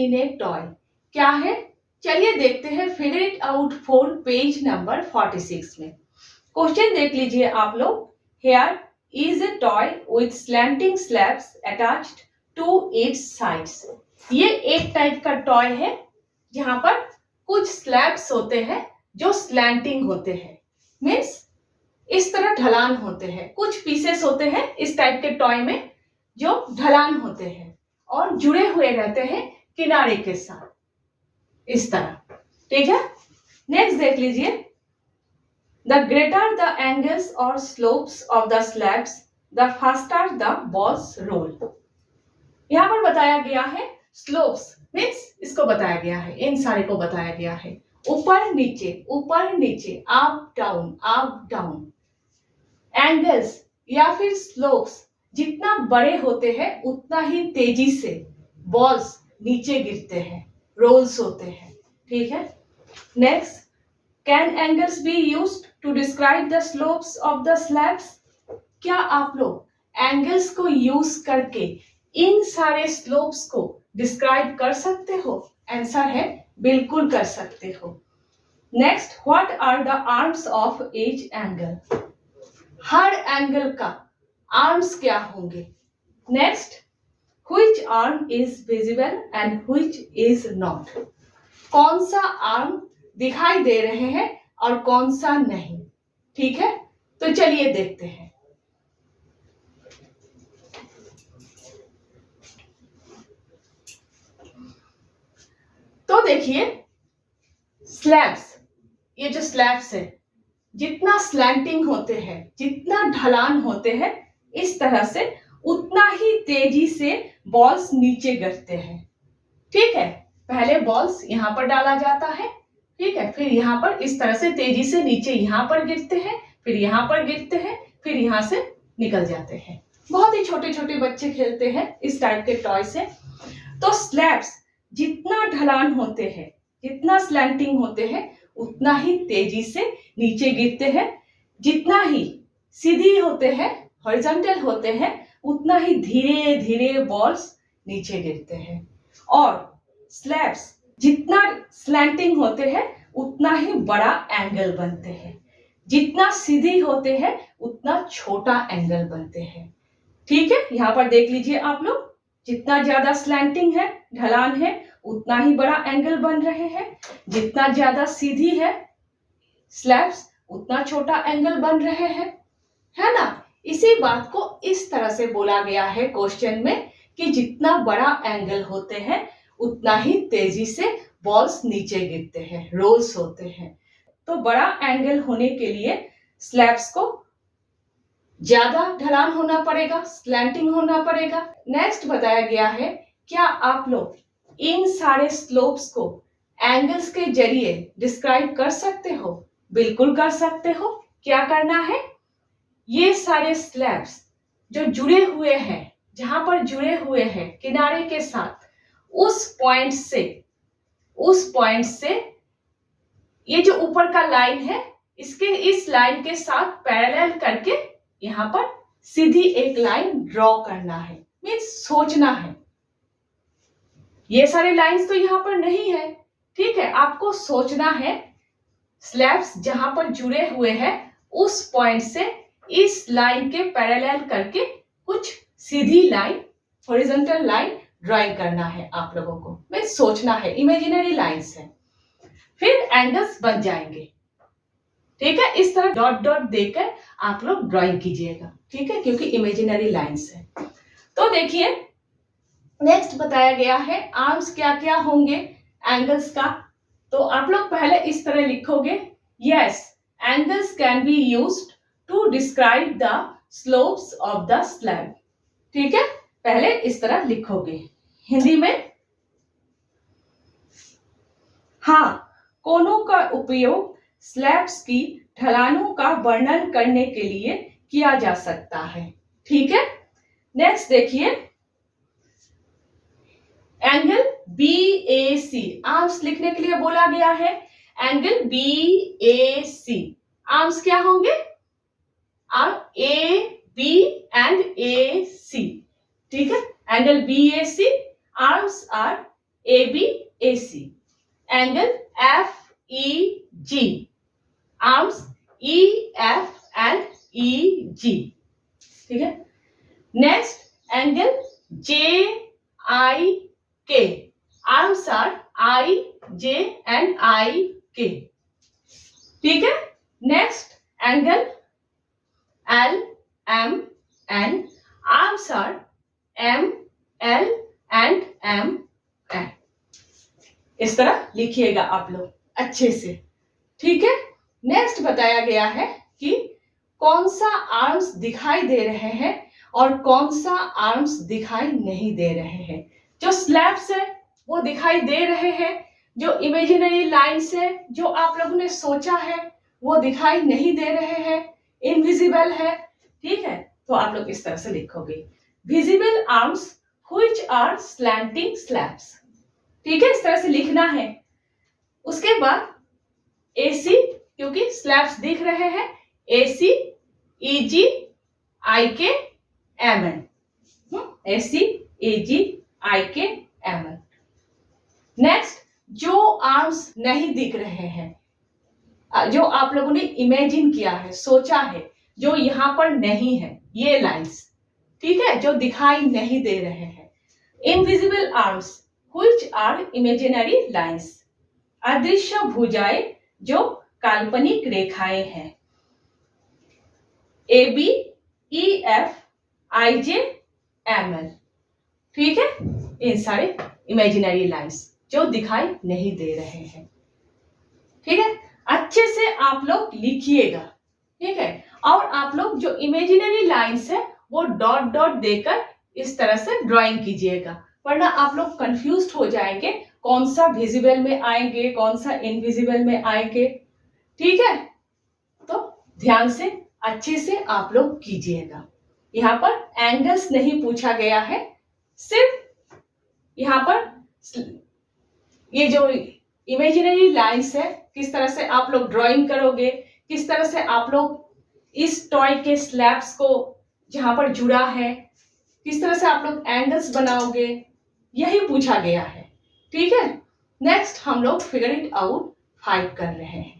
इन ए toy. क्या है, चलिए देखते हैं, figure it out for page number 46 में। क्वेश्चन देख लीजिए आप लोग। Here is a toy with slanting slabs attached to its sides. ये एक टाइप का टॉय है जहां पर कुछ स्लैब्स होते हैं जो स्लैंटिंग होते हैं, मीन्स इस तरह ढलान होते हैं। कुछ पीसेस होते हैं इस टाइप के टॉय में जो ढलान होते हैं और जुड़े हुए रहते हैं किनारे के साथ, इस तरह। ठीक है, नेक्स्ट देख लीजिए। द ग्रेटर द एंगल्स और slopes of the slabs the faster the balls roll. यहां पर बताया गया है स्लोप्स मीन्स इसको बताया गया है, इन सारे को बताया गया है ऊपर नीचे, अप डाउन। एंगल्स या फिर स्लोप्स जितना बड़े होते हैं उतना ही तेजी से बॉल्स नीचे गिरते हैं, रोल्स होते हैं। ठीक है, next, can angles be used to describe the slopes of the slabs. क्या आप लोग एंगल्स को यूज करके इन सारे स्लोप्स को डिस्क्राइब कर सकते हो? आंसर है बिल्कुल कर सकते हो। Next, what are the arms of each angle. हर एंगल का आर्म्स क्या होंगे? Next, which arm is visible and which is not. कौन सा आर्म दिखाई दे रहे हैं और कौन सा नहीं। ठीक है, तो चलिए देखते हैं। तो देखिए स्लैब्स, ये जो स्लैब्स है जितना स्लैंटिंग होते हैं, जितना ढलान होते हैं, इस तरह से उतना ही तेजी से बॉल्स नीचे गिरते हैं। ठीक है, पहले बॉल्स यहां पर डाला जाता है, ठीक है, फिर यहां पर इस तरह से तेजी से नीचे यहां पर गिरते हैं, फिर यहां पर गिरते हैं, फिर यहां से निकल जाते हैं। बहुत ही छोटे छोटे बच्चे खेलते हैं इस टाइप के टॉय से। तो स्लैब्स जितना ढलान होते हैं, जितना स्लैंटिंग होते हैं, उतना ही तेजी से नीचे गिरते हैं। जितना ही सीधी होते हैं, हॉरिजॉन्टल होते हैं, उतना ही धीरे धीरे बॉल्स नीचे गिरते हैं। और स्लैब्स जितना स्लैंटिंग होते हैं उतना ही बड़ा एंगल बनते हैं, जितना सीधी होते हैं उतना छोटा एंगल बनते हैं। ठीक है, यहां पर देख लीजिए आप लोग, जितना ज्यादा स्लैंटिंग है, ढलान है, उतना ही बड़ा एंगल बन रहे हैं। जितना ज्यादा सीधी है स्लैब्स, उतना छोटा एंगल बन रहे हैं, है ना। इसी बात को इस तरह से बोला गया है क्वेश्चन में कि जितना बड़ा एंगल होते हैं उतना ही तेजी से बॉल्स नीचे गिरते हैं, रोल्स होते हैं। तो बड़ा एंगल होने के लिए स्लैब्स को ज्यादा ढलान होना पड़ेगा, स्लैंटिंग होना पड़ेगा। नेक्स्ट बताया गया है, क्या आप लोग इन सारे स्लोप्स को एंगल्स के जरिए डिस्क्राइब कर सकते हो? बिल्कुल कर सकते हो। क्या करना है, ये सारे स्लैब्स जो जुड़े हुए हैं, जहां पर जुड़े हुए हैं किनारे के साथ, उस पॉइंट से ये जो ऊपर का लाइन है, इस लाइन के साथ पैरेलल करके यहां पर सीधी एक लाइन ड्रॉ करना है, मीन्स सोचना है। ये सारे लाइंस तो यहां पर नहीं है, ठीक है, आपको सोचना है। स्लैब्स जहां पर जुड़े हुए हैं उस पॉइंट से इस लाइन के पैरेलल करके कुछ सीधी लाइन, हॉरिजॉन्टल लाइन ड्राइंग करना है आप लोगों को, मीन्स सोचना है। इमेजिनरी लाइंस है, फिर एंगल्स बन जाएंगे। ठीक है, इस तरह डॉट डॉट देकर आप लोग ड्राइंग कीजिएगा, ठीक है, क्योंकि इमेजिनरी लाइंस है। तो देखिए नेक्स्ट बताया गया है आर्म्स क्या क्या होंगे एंगल्स का। तो आप लोग पहले इस तरह लिखोगे, yes angles can be used to describe the slopes of the slab. ठीक है, पहले इस तरह लिखोगे हिंदी में। हाँ, कोनों का उपयोग स्लैब्स की ढलानों का वर्णन करने के लिए किया जा सकता है। ठीक है, नेक्स्ट देखिए, एंगल BAC आर्म्स लिखने के लिए बोला गया है। एंगल BAC आर्म्स क्या होंगे? Arm AB and AC। ठीक है, angle BAC arms are AB AC, angle FEG, arms EF and EG, ठीक है। Next angle JIK, arms are IJ and IK, ठीक है। Next angle LMN, arms are ML and MN। इस तरह लिखिएगा आप लोग अच्छे से, ठीक है। नेक्स्ट बताया गया है कि कौन सा आर्म्स दिखाई दे रहे हैं और कौन सा आर्म्स दिखाई नहीं दे रहे हैं। जो स्लैब्स है वो दिखाई दे रहे हैं, जो इमेजिनरी लाइंस है जो आप लोगों ने सोचा है वो दिखाई नहीं दे रहे हैं, इनविजिबल है, ठीक है। तो आप लोग इस तरह से लिखोगे visible arms which are slanting slabs, ठीक है, इस तरह से लिखना है। उसके बाद AC, क्योंकि स्लैब्स दिख रहे हैं, AC EG IK MN, AC EG IK MN। Next जो आर्म्स नहीं दिख रहे हैं, जो आप लोगों ने इमेजिन किया है, सोचा है, जो यहां पर नहीं है, ये लाइंस, ठीक है, जो दिखाई नहीं दे रहे हैं। Invisible arms which are imaginary lines, अदृश्य भुजाएं जो काल्पनिक रेखाएं हैं। AB EF IJ ML, ठीक है, इन सारे इमेजिनरी लाइंस जो दिखाई नहीं दे रहे हैं, ठीक है। अच्छे से आप लोग लिखिएगा, ठीक है। और आप लोग जो इमेजिनरी लाइंस है वो डॉट डॉट देकर इस तरह से ड्राइंग कीजिएगा, वरना आप लोग कंफ्यूज हो जाएंगे कौन सा विजिबल में आएंगे कौन सा इनविजिबल में आएंगे, ठीक है। तो ध्यान से अच्छे से आप लोग कीजिएगा। यहाँ पर एंगल्स नहीं पूछा गया है, सिर्फ यहाँ पर ये जो इमेजिनरी लाइंस है किस तरह से आप लोग ड्राइंग करोगे, किस तरह से आप लोग इस टॉय के स्लैब्स को जहां पर जुड़ा है किस तरह से आप लोग एंगल्स बनाओगे, यही पूछा गया है, ठीक है। नेक्स्ट हम लोग फिगर इट आउट 5 कर रहे हैं।